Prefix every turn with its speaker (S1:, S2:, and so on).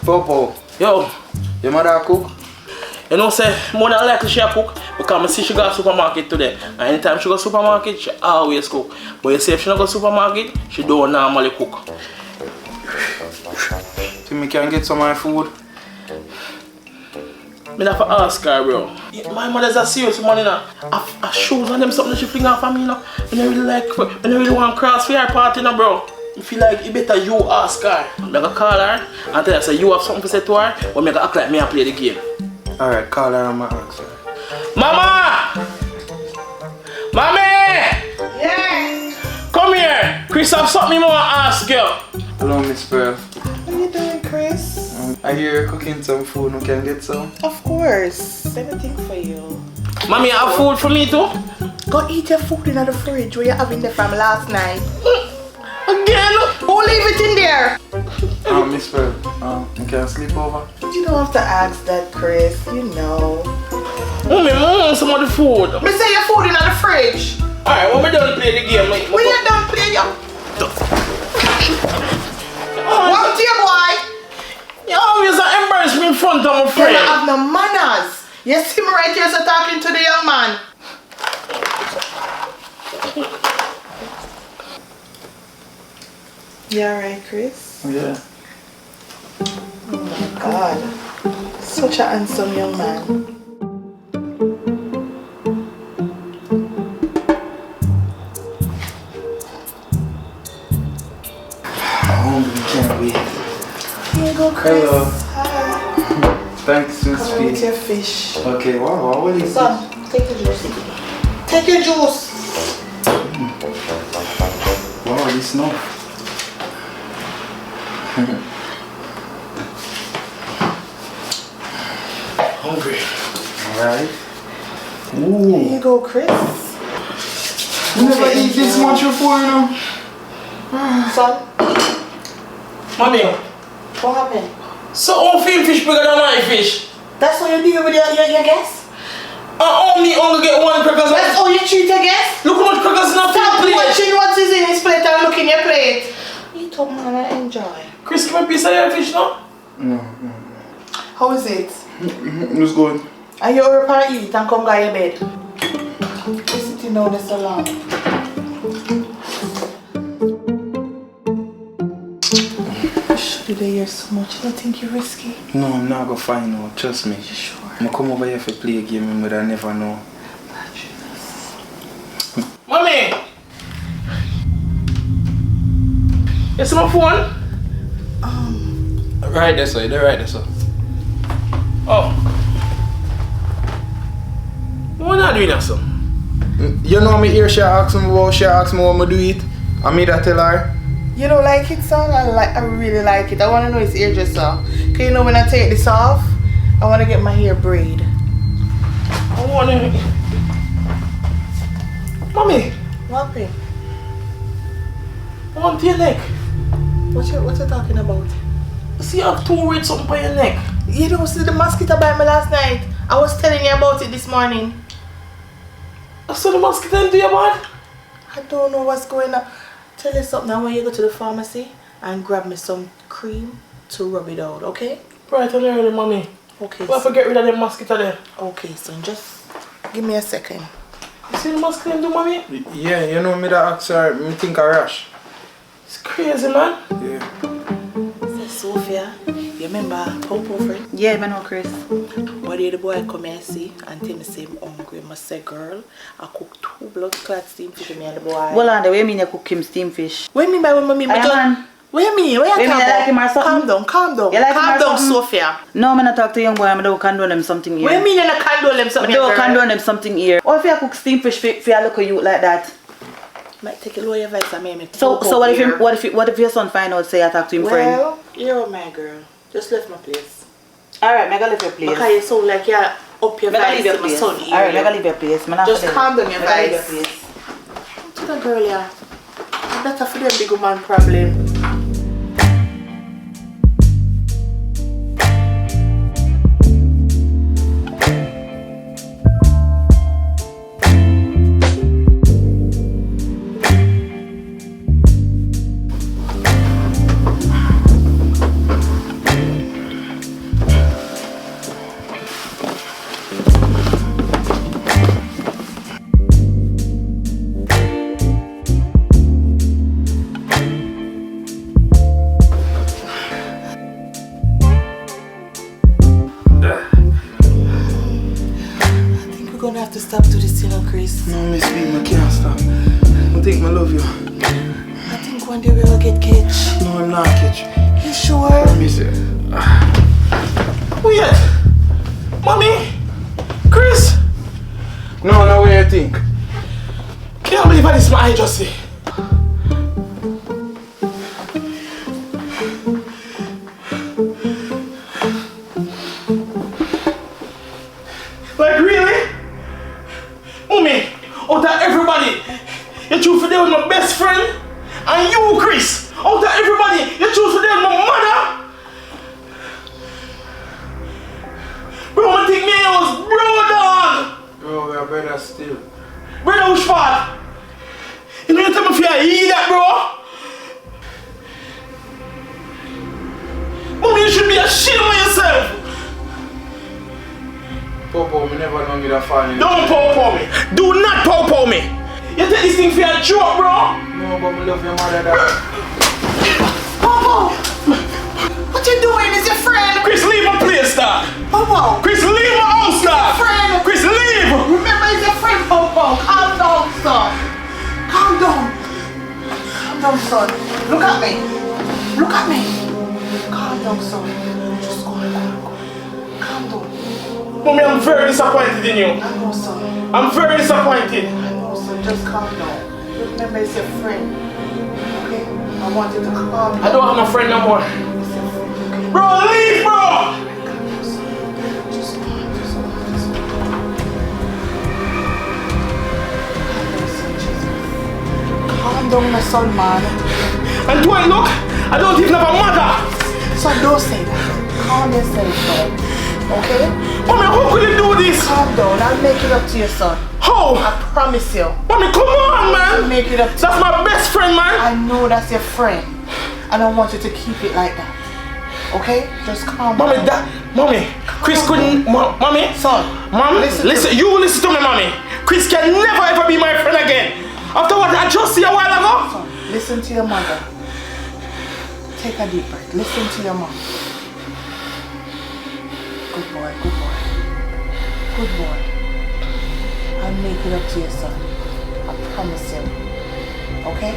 S1: Popo.
S2: Yo.
S1: Your mother cook?
S2: You know, say, more than likely she cook because I see she go to supermarket today. And anytime she go to supermarket, she always cook. But you see, if she don't go to supermarket, she don't normally cook.
S1: So me can get some of my food?
S2: I have to ask her, bro. My mother's a serious money now. I shoes on them something she fling off of me now. When I really like, when I really want to cross for her party now, bro. I feel like it better you ask her. I'm gonna call her and tell her say you have something to say to her, or I'm gonna act like me and play the game.
S1: Alright, call her and my ask her.
S2: Mama! Mommy!
S3: Yeah!
S2: Come here! Chris have something more to ask you.
S1: Hello, Miss Pearl.
S3: What are you doing, Chris?
S1: I hear you're cooking some food. We can get some?
S3: Of course. Everything for you.
S2: Mommy, you have food for me too?
S3: Go eat your food in the fridge where you having there from last night.
S2: Again?
S3: Who leave it in there?
S1: Miss Pearl, you can sleep over?
S3: You don't have to ask that, Chris. You know.
S2: Mommy, some of the food.
S3: Me say your food in the fridge.
S2: Alright, when we done play the game, like,
S3: When you done playing your... What to you, boy?
S2: You always embarrass me in front of my
S3: You
S2: friend.
S3: don't have no manners. You see me right here so talking to the young man. You alright, Chris?
S1: Yeah.
S3: Oh my God. Such a handsome young man.
S1: Can't wait.
S3: Here you go, Chris.
S1: Hello.
S3: Hi.
S1: Thanks, Miss
S3: Come with
S1: P.
S3: your fish.
S1: Okay, wow, what is this?
S3: Son, take your juice. Take your juice.
S1: Wow, this no.
S2: Hungry.
S1: Alright.
S3: Here
S1: Ooh.
S3: you go, Chris.
S1: You never eat this much before, you know?
S3: Son,
S2: Mommy,
S3: what happened?
S2: so all film fish bigger than my fish.
S3: That's what you do with your guests?
S2: I only get one crackers.
S3: That's all you treat your guests?
S2: Look how much crackers in a
S3: Stop
S2: plate.
S3: watching what is in his plate and look in your plate. You don't want to enjoy.
S2: Chris, give me a piece of your fish now.
S1: No.
S3: How is it?
S1: It's good.
S3: Are you over and eat and come go to your bed? You're sitting down there so long. Should they hear so much? You don't think you're risky?
S1: No, I'm not gonna find out. Trust me.
S3: You sure?
S1: I'm gonna come over here to play a game, but I never know.
S2: Mommy! You see my phone?
S1: Right there, sir. They're right there, sir.
S2: Oh. Why not doing that, son?
S1: You know me here, she asked me about, she asked me what I do it. I made that tell her.
S3: You don't like it, son? I really like it. I want to know his hairdresser. Cause you know when I take this off, I want to get my hair braid.
S2: I want to... Mommy,
S3: What happened?
S2: I want your neck.
S3: What you talking about?
S2: See, you have two red something by your neck.
S3: You don't see the mosquito bite me last night. I was telling you about it this morning.
S2: I saw the mosquito into your bed.
S3: I don't know what's going on. Tell you something, I want you to go to the pharmacy and grab me some cream to rub it out, okay?
S2: Right on early, mommy.
S3: Okay.
S2: Well, I forget rid of the mosquito there.
S3: Okay, son, just give me a second.
S2: You see the mosquito do, mommy?
S1: Yeah, you know me that ask her, me think I rush.
S2: It's crazy, man.
S1: Yeah.
S3: So, Sophia, you remember Popo friend?
S4: Yeah, I know, Chris.
S3: What did the boy come here see and tell me say I'm hungry? I must say, girl, I cook 2 blood clot steam fish for me and the boy.
S4: Well, on the way, you cook him steam fish.
S3: What do you mean by what I mean?
S4: Man.
S3: What do you mean? What you
S4: Wait,
S3: talking
S4: me, I like him or
S3: about?
S4: something?
S3: Calm down.
S4: You like him
S3: Calm
S4: or
S3: down,
S4: something?
S3: Sophia.
S4: No, I'm not talk to young boy, I'm not condone him something here.
S3: What do you mean you don't condole him something?
S4: I don't
S3: girl?
S4: condone him something here. Or if you cook steam fish for you look at you like that.
S3: Might take a low your voice and make me
S4: So
S3: poke
S4: what
S3: here.
S4: if your son find out say I talk to him friend?
S3: Well, you're my girl. Just left my place.
S4: Alright, I gotta leave your place.
S3: Because you sound like you're up your
S4: I gotta
S3: voice
S4: leave your
S3: to my
S4: place.
S3: son.
S4: Alright, I gotta leave your place.
S3: Just calm down your
S4: I gotta leave your
S3: voice.
S4: place.
S3: To the girl, yeah. Better for them big woman problem. gonna have to stop to this, you know, Chris.
S1: No, Miss B, I can't stop. I think I love you.
S3: I think one day we will get catch.
S1: No, I'm not catch.
S3: You sure?
S1: Miss it.
S2: Wait! Mommy! Chris!
S1: No, what do you think?
S2: Can't believe I this my eye just see. Like really? Mommy, out of everybody, you choose to deal with my best friend? And you, Chris, out of everybody, you choose to deal with my mother? Bro, I think me and you was bro, dog!
S1: Bro, we are better still.
S2: Brother, which part? You know you tell me if you hear that, bro? Mommy, you should be ashamed of yourself.
S1: Popo, me never know me that far.
S2: Don't popo me. Do not popo me. You take this thing for a joke, bro?
S1: No, but me love your mother, dad.
S3: Popo! What you doing? Is your friend?
S2: Chris, leave my place, dog.
S3: Popo!
S2: Chris, leave my house, dog.
S3: Friend!
S2: Chris, leave.
S3: Remember, it's your friend, Popo. Calm down, son. Calm down. Calm down, son. Look at me. Look at me. Calm down, son. Just go. Calm down.
S2: Mommy, I'm very disappointed in you.
S3: I know, son.
S2: I'm very disappointed.
S3: I know, son. Just calm down. Remember, it's your friend. Okay? I want you to calm down.
S2: I don't have no friend no more.
S3: It's your friend, okay?
S2: Bro, leave, bro.
S3: Just calm. Calm down, my son, man.
S2: And do I look? I don't even have a mother.
S3: Son, don't say that. Calm yourself, son. Okay?
S2: Mommy, how could you do this?
S3: Calm down. I'll make it up to your son.
S2: How?
S3: I promise you.
S2: Mommy, come on,
S3: I'll
S2: man.
S3: make it up to
S2: That's my best friend, man.
S3: I know that's your friend. And I want you to keep it like that. Okay? Just calm
S2: Mommy,
S3: down.
S2: Mommy, Chris couldn't, Mommy.
S3: Son,
S2: Mom,
S3: listen
S2: listen to me, Mommy. Chris can never ever be my friend again. After what I just see a while ago.
S3: Son, listen to your mother. Take a deep breath. Listen to your mom. Good boy, good boy. Good boy. I'll make it up to your son. I promise you. Okay?